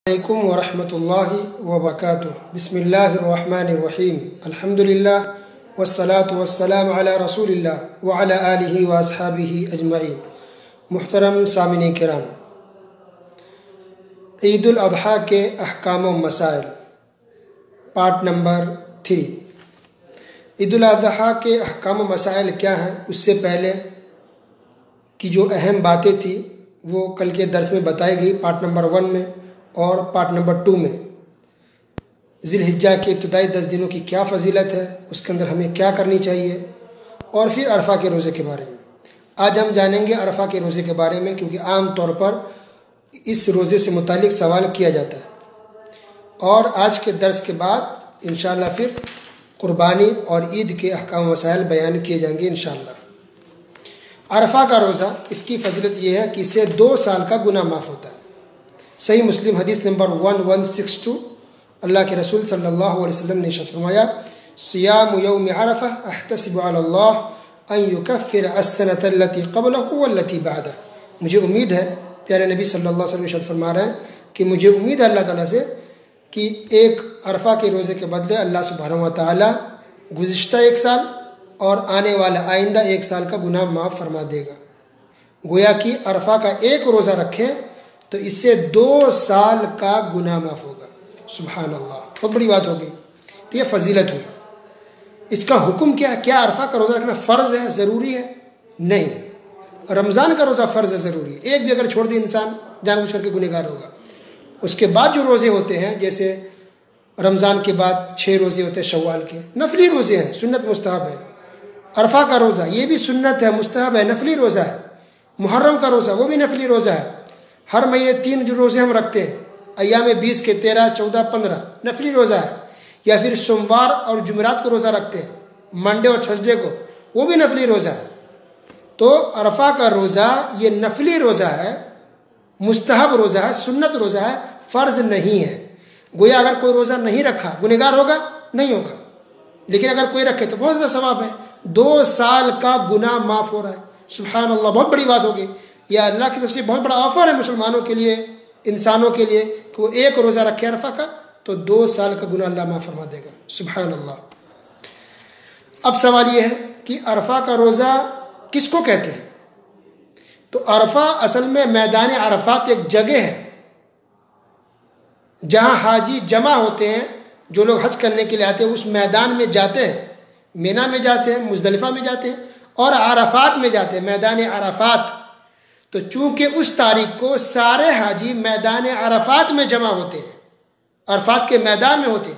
अलैकुम वरहमतुल्लाहि वबरकातुहू। बिस्मिल्लाहिर्रहमानिर्रहीम। अल्हम्दुलिल्लाह वस्सलातु वस्सलामु अला रसूलिल्लाह व अला आलिहि व अस्हाबिहि अजमईन। मुहतरम सामिने किराम, ईद उल अज़हा के अहकाम व मसाइल पार्ट नंबर 3। ईद उल अज़हा के अहकाम व मसाइल क्या हैं, उससे पहले की जो अहम बातें थी वो कल के दर्स में बताई गई पार्ट नंबर 1 में और पार्ट नंबर 2 में। ज़िलहिज्जा के इब्तिदाई 10 दिनों की क्या फ़जीलत है, उसके अंदर हमें क्या करनी चाहिए, और फिर अरफा के रोज़े के बारे में। आज हम जानेंगे अरफा के रोज़े के बारे में, क्योंकि आम तौर पर इस रोज़े से मुतालिक सवाल किया जाता है। और आज के दर्स के बाद इंशाअल्लाह फिर कुर्बानी और ईद के अहकाम मसाइल बयान किए जाएंगे इंशाअल्लाह। अरफा का रोज़ा, इसकी फ़जीलत ये है कि इससे 2 साल का गुनाह माफ़ होता है। सही मुस्लिम हदीस नंबर 1162, अल्लाह के रसूल सल्लल्लाहु अलैहि वसल्लम ने इरशाद फरमाया, सियाम यौम अरफा अहतसिबु अलल्लाह अन युकफ्फिर अस्सनत अल्लती क़ब्लहु वल्लती बअदह। मुझे उम्मीद है, प्यारे नबी सल्लल्लाहु अलैहि वसल्लम इरशाद फरमा रहे हैं कि मुझे उम्मीद है अल्लाह ताला से कि एक अरफा के रोज़े के बदले अल्लाह सुब्हानहु व तआला गुज़िश्ता 1 साल और आने वाला आइंदा 1 साल का गुनाह माफ़ फरमा देगा। गोया कि अरफा का एक रोज़ा रखें तो इससे 2 साल का गुनाह माफ़ होगा। सुभान अल्लाह, बहुत बड़ी बात होगी। तो ये फजीलत हुई। इसका हुक्म क्या है? क्या अरफा का रोज़ा रखना फ़र्ज़ है, ज़रूरी है? नहीं। रमज़ान का रोज़ा फ़र्ज़ है, ज़रूरी है। एक भी अगर छोड़ दे इंसान जानबूझ करके गुनहगार होगा। उसके बाद जो रोज़े होते हैं, जैसे रमज़ान के बाद 6 रोज़े होते हैं शव्वाल के, नफली रोज़े हैं, सुन्नत मुस्तहब है। अरफा का रोज़ा ये भी सुन्नत है, मुस्तहब है, नफली रोज़ा है। मुहर्रम का रोज़ा वो भी नफली रोज़ा है। हर महीने 3 जो रोज़े हम रखते हैं, अय्याम 20 के 13, 14, 15 नफली रोज़ा है। या फिर सोमवार और जुमेरात को रोज़ा रखते हैं, मंडे और थर्सडे को, वो भी नफली रोज़ा है। तो अरफा का रोज़ा ये नफली रोज़ा है, मुस्तहब रोज़ा है, सुन्नत रोज़ा है, फ़र्ज़ नहीं है। गोया अगर कोई रोज़ा नहीं रखा गुनहगार होगा? नहीं होगा। लेकिन अगर कोई रखे तो बहुत ज़्यादा सवाब है। 2 साल का गुनाह माफ़ हो रहा है। सुभान अल्लाह, बहुत बड़ी बात होगी। यह अल्लाह की तरफ से बहुत बड़ा ऑफर है मुसलमानों के लिए, इंसानों के लिए, कि वो एक रोज़ा रखे अरफा का तो 2 साल का गुनाह अल्लाह माफ़ फरमा देगा। सुभान अल्लाह। अब सवाल यह है कि अरफा का रोज़ा किसको कहते हैं? तो अरफा असल में मैदान अरफात एक जगह है जहाँ हाजी जमा होते हैं। जो लोग हज करने के लिए आते हैं उस मैदान में जाते हैं, मिना में जाते हैं, मुज़दलिफ़ा में जाते हैं और अरफात में जाते हैं, मैदान अरफात। तो चूंकि उस तारीख को सारे हाजी मैदान अरफात में जमा होते हैं, अरफात के मैदान में होते हैं,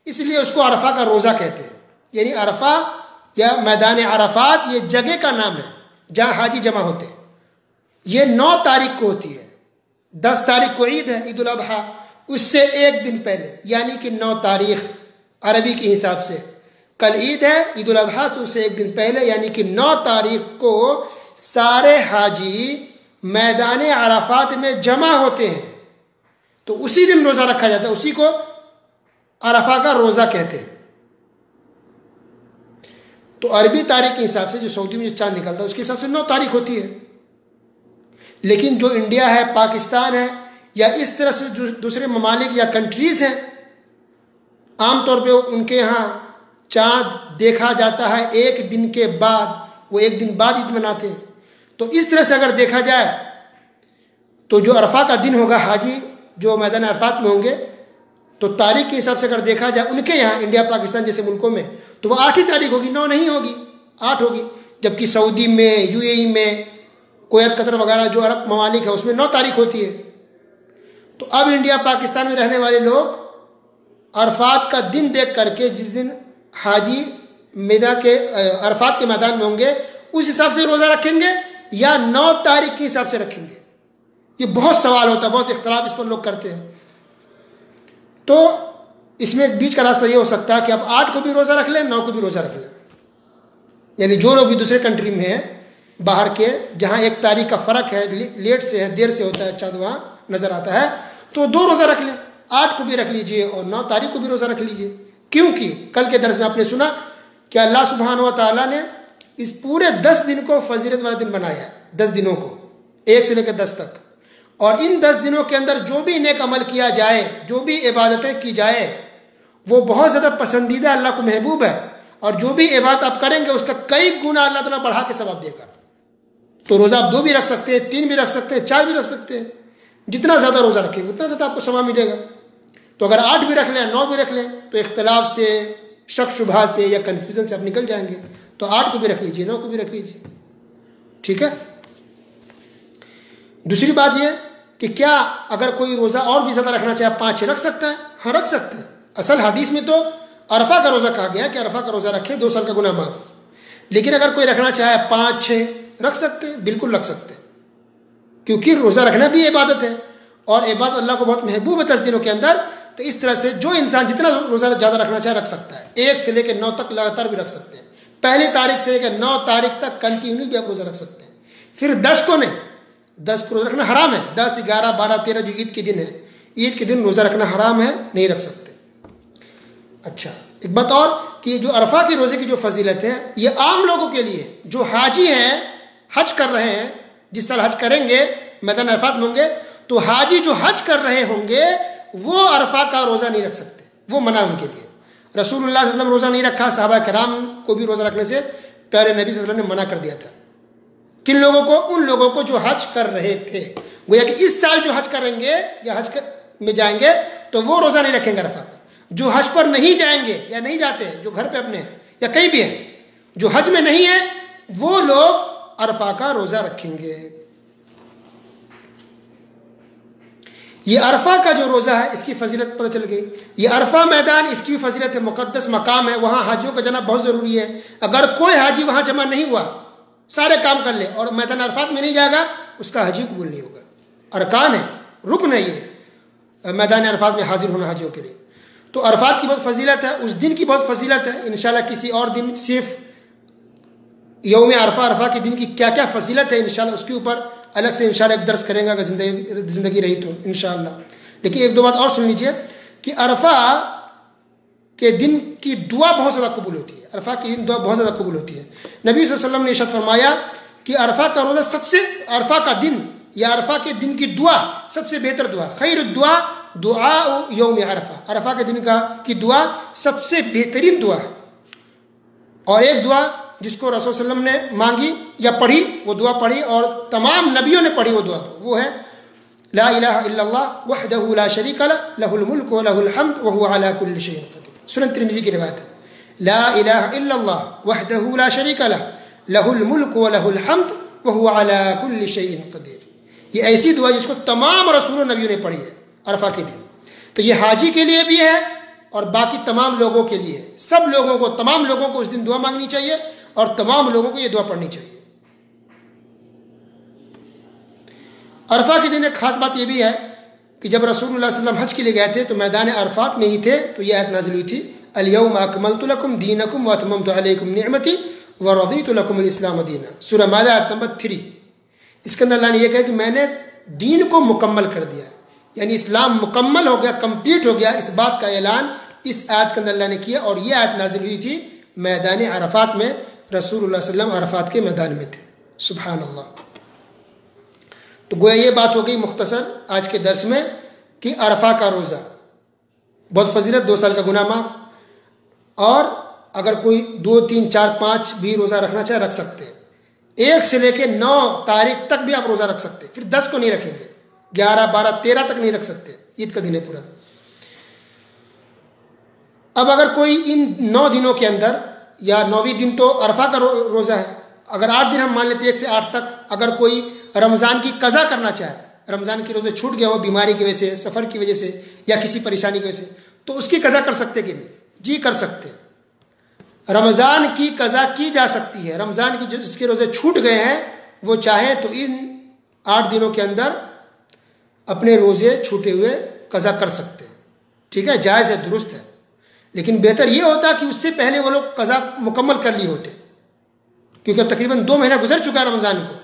इसलिए उसको अरफा का रोज़ा कहते हैं। यानी अरफा या मैदान अरफात ये जगह का नाम है जहाँ हाजी जमा होते हैं। ये 9 तारीख को होती है। 10 तारीख को ईद है, ईद उल अज़हा, उससे 1 दिन पहले यानी कि 9 तारीख अरबी के हिसाब से। कल ईद है, ईद उल अज़हा, तो उससे 1 दिन पहले यानी कि 9 तारीख को सारे हाजी मैदान अरफात में जमा होते हैं। तो उसी दिन रोज़ा रखा जाता है, उसी को अरफा का रोज़ा कहते हैं। तो अरबी तारीख के हिसाब से जो सऊदी में जो चांद निकलता है उसके हिसाब से 9 तारीख होती है। लेकिन जो इंडिया है, पाकिस्तान है, या इस तरह से जो दूसरे ममालिक या कंट्रीज़ हैं, आमतौर पे उनके यहाँ चाँद देखा जाता है 1 दिन के बाद। वो 1 दिन बाद ईद मनाते हैं। तो इस तरह से अगर देखा जाए तो जो अरफा का दिन होगा, हाजी जो मैदान अरफात में होंगे, तो तारीख के हिसाब से अगर देखा जाए उनके यहाँ इंडिया पाकिस्तान जैसे मुल्कों में, तो वो 8 ही तारीख होगी, 9 नहीं होगी, 8 होगी। जबकि सऊदी में, यूएई में, कुवैत, कतर वगैरह जो अरब ममालिक है उसमें 9 तारीख होती है। तो अब इंडिया पाकिस्तान में रहने वाले लोग अरफात का दिन देख करके, जिस दिन हाजी मिना के अरफात के मैदान में होंगे, उस हिसाब से रोज़ा रखेंगे या 9 तारीख के हिसाब से रखेंगे। ये बहुत सवाल होता है, बहुत इख्तलाफ इस पर लोग करते हैं। तो इसमें एक बीच का रास्ता ये हो सकता है कि अब 8 को भी रोज़ा रख लें, 9 को भी रोज़ा रख लें। यानी जो लोग भी दूसरे कंट्री में हैं, बाहर के, जहाँ 1 तारीख का फ़र्क है, लेट से है, देर से होता है, चाँद वहाँ नज़र आता है, तो 2 रोज़ा रख लें। 8 को भी रख लीजिए और 9 तारीख को भी रोज़ा रख लीजिए। क्योंकि कल के दर्स में आपने सुना कि अल्लाह सुब्हानहु व तआला ने इस पूरे 10 दिन को फजीलत वाला दिन बनाया है। 10 दिनों को, 1 से लेकर 10 तक। और इन 10 दिनों के अंदर जो भी नेक अमल किया जाए, जो भी इबादतें की जाए, वो बहुत ज़्यादा पसंदीदा, अल्लाह को महबूब है। और जो भी इबादत आप करेंगे उसका कई गुना अल्लाह ताला बढ़ा के सवाब देगा। तो रोज़ा आप 2 भी रख सकते हैं, 3 भी रख सकते हैं, 4 भी रख सकते हैं। जितना ज़्यादा रोज़ा रखेंगे उतना ज़्यादा आपको सवाब मिलेगा। तो अगर 8 भी रख लें, 9 भी रख लें, तो इख्तलाफ से, शक शुबहा से या कन्फ्यूज़न से आप निकल जाएंगे। तो 8 को भी रख लीजिए, 9 को भी रख लीजिए, ठीक है। दूसरी बात यह कि क्या अगर कोई रोज़ा और भी ज़्यादा रखना चाहे 5-6 रख सकता है? हाँ, रख सकते हैं। असल हदीस में तो अरफा का रोज़ा कहा गया कि अरफा का रोज़ा रखे 2 साल का गुनाह माफ। लेकिन अगर कोई रखना चाहे 5-6 रख सकते हैं, बिल्कुल रख सकते हैं, क्योंकि रोज़ा रखना भी इबादत है और इबादत अल्लाह को बहुत महबूब है 10 दिनों के अंदर। तो इस तरह से जो इंसान जितना रोज़ा ज़्यादा रखना चाहे रख सकता है। 1 से लेकर 9 तक लगातार भी रख सकते हैं। पहली तारीख से लेकर 9 तारीख तक कंटिन्यू भी आप रोज़ा रख सकते हैं। फिर 10 को नहीं, 10 को रोज़ा रखना हराम है। 10, 11, 12, 13 जो ईद के दिन है, ईद के दिन रोज़ा रखना हराम है, नहीं रख सकते। अच्छा, एक बात और कि जो अरफा के रोज़े की जो फजीलत है, ये आम लोगों के लिए, जो हाजी हैं, हज कर रहे हैं, जिस साल हज करेंगे, मैदान अरफात में होंगे, तो हाजी जो हज कर रहे होंगे वो अरफा का रोज़ा नहीं रख सकते, वो मना उनके लिए। रसूलुल्लाह सल्लल्लाहु अलैहि वसल्लम रोज़ा नहीं रखा, सहाबा कराम को भी रोज़ा रखने से प्यारे नबी सल्लल्लाहु अलैहि वसल्लम ने मना कर दिया था। किन लोगों को? उन लोगों को जो हज कर रहे थे। गोया कि इस साल जो हज करेंगे या हज में जाएंगे तो वो रोज़ा नहीं रखेंगे अरफा का। जो हज पर नहीं जाएंगे या नहीं जाते, जो घर पे अपने हैं या कहीं भी हैं, जो हज में नहीं है, वो लोग अरफा का रोज़ा रखेंगे। ये अरफा का जो रोज़ा है, इसकी फजीलत पता चल गई। ये अरफा मैदान, इसकी भी फजीलत है, मुकद्दस मकाम है, वहाँ हाजियों का जाना बहुत ज़रूरी है। अगर कोई हाजी वहाँ जमा नहीं हुआ, सारे काम कर ले और मैदान अरफात में नहीं जाएगा, उसका हज कबूल नहीं होगा। अरकान है, रुकन है ये मैदान अरफात में हाजिर होना हाजियों के लिए। तो अरफात की बहुत फजीलत है, उस दिन की बहुत फजीलत है। इंशाल्लाह किसी और दिन सिर्फ यौम अरफा, अरफा के दिन की क्या क्या फजीलत है, इंशाल्लाह उसके ऊपर अलग से इंशाल्लाह एक दर्स करेंगे अगर ज़िंदगी रही तो इंशाल्लाह। लेकिन एक दो बात और सुन लीजिए कि अरफा के दिन की दुआ बहुत ज़्यादा कबूल होती है। अरफा की दुआ बहुत ज़्यादा कबूल होती है। नबी सल्लल्लाहु अलैहि वसल्लम ने इरशाद फरमाया कि अरफा का रोज़ा सबसे, अरफा का दिन या अरफा के दिन की दुआ सबसे बेहतर दुआ, खैर दुआ दुआ यौम अरफा, अरफा के दिन की दुआ सबसे बेहतरीन दुआ है। और एक दुआ जिसको रसूल सल्लल्लाहु अलैहि वसल्लम ने मांगी या पढ़ी, वो दुआ पढ़ी और तमाम नबियों ने पढ़ी वो दुआ, वो है ला इलाहा इल्लल्लाह वहदहु ला शरीका लह लहुल मुल्क व लहुल हम्द व हुवा अला कुल्लि शैइन क़दीर। सुनन तिरमिज़ी की रिवायत है, ला इलाहा इल्लल्लाह वहदहु ला शरीका लह लहुल मुल्क व लहुल हम्द व हुवा अला कुल्लि शैइन क़दीर। ये ऐसी दुआ जिसको तमाम रसूल नबियों ने पढ़ी है अरफा के दिन। तो ये हाजी के लिए भी है और बाकी तमाम लोगों के लिए, सब लोगों को, तमाम लोगों को उस दिन दुआ मांगनी चाहिए और तमाम लोगों को ये दुआ पढ़नी चाहिए। अरफा के दिन एक खास बात यह भी है कि जब रसूलुल्लाह सल्लल्लाहु अलैहि वसल्लम हज के लिए गए थे तो मैदान अरफात में ही थे, तो यह आयत नाज़िल हुई थी, अल-यौमा अकमलतु लकुम दीनकुम व अतममतु अलैकुम निअमती व रदीतु लकुमुल इस्लाम दीना। सूरह माइदा आयत नंबर 3। इसके अंदर अल्लाह ने यह कहा कि मैंने दीन को मुकम्मल कर दिया, यानी इस्लाम मुकम्मल हो गया, कंप्लीट हो गया। इस बात का ऐलान इस आयत के अंदर अल्लाह ने किया और यह आयत नाज़िल हुई थी मैदान अरफात में। रसूलुल्लाह सल्लल्लाहु अलैहि वसल्लम अरफात के मैदान में थे। सुभान अल्लाह। तो गोया ये बात हो गई मुख्तसर आज के दर्स में कि अरफा का रोज़ा बहुत फजीलत, 2 साल का गुनाह माफ। और अगर कोई 2, 3, 4, 5 भी रोज़ा रखना चाहे रख सकते हैं। 1 से लेकर 9 तारीख तक भी आप रोज़ा रख सकते हैं, फिर 10 को नहीं रखेंगे, 11, 12, 13 तक नहीं रख सकते, ईद का दिन है पूरा। अब अगर कोई इन 9 दिनों के अंदर या 9वीं दिन तो अरफा का रोज़ा है, अगर 8 दिन हम मान लेते हैं 1 से 8 तक, अगर कोई रमज़ान की कज़ा करना चाहे, रमज़ान के रोज़े छूट गए हो बीमारी की वजह से, सफ़र की वजह से या किसी परेशानी की वजह से, तो उसकी कज़ा कर सकते कि नहीं? जी कर सकते हैं। रमज़ान की कज़ा की जा सकती है। रमज़ान की जो जिसके रोज़े छूट गए हैं वो चाहे तो इन 8 दिनों के अंदर अपने रोज़े छूटे हुए कज़ा कर सकते हैं। ठीक है, जायज़ है, दुरुस्त है। लेकिन बेहतर ये होता कि उससे पहले वो लोग कज़ा मुकम्मल कर लिए होते, क्योंकि अब तकरीबन 2 महीना गुजर चुका है रमज़ान को।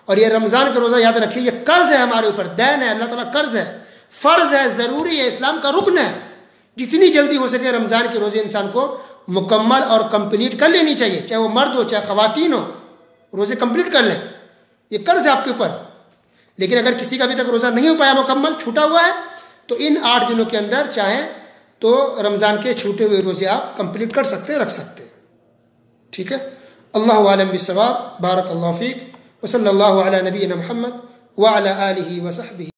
और ये रमज़ान का रोज़ा याद रखिए, ये कर्ज़ है हमारे ऊपर, दैन है, अल्लाह ताला कर्ज़ है, फ़र्ज़ है, ज़रूरी है, इस्लाम का रुकन है। जितनी जल्दी हो सके रमज़ान के रोज़े इंसान को मुकम्मल और कंप्लीट कर लेनी चाहिए, चाहे वो मर्द हो चाहे ख़वातीन हो, रोज़े कंप्लीट कर लें। ये कर्ज़ है आपके ऊपर। लेकिन अगर किसी का अभी तक रोज़ा नहीं हो पाया मुकम्मल, छूटा हुआ है, तो इन 8 दिनों के अंदर चाहे तो रमज़ान के छूटे हुए रोज़े आप कंप्लीट कर सकते हैं, रख सकते हैं। ठीक है। अल्लाहु आलम बिस्सवाब। बारक अल्लाहु फीक व सल्लल्लाहु अला नबीना मुहम्मद व अला आलिहि व सहबिहि।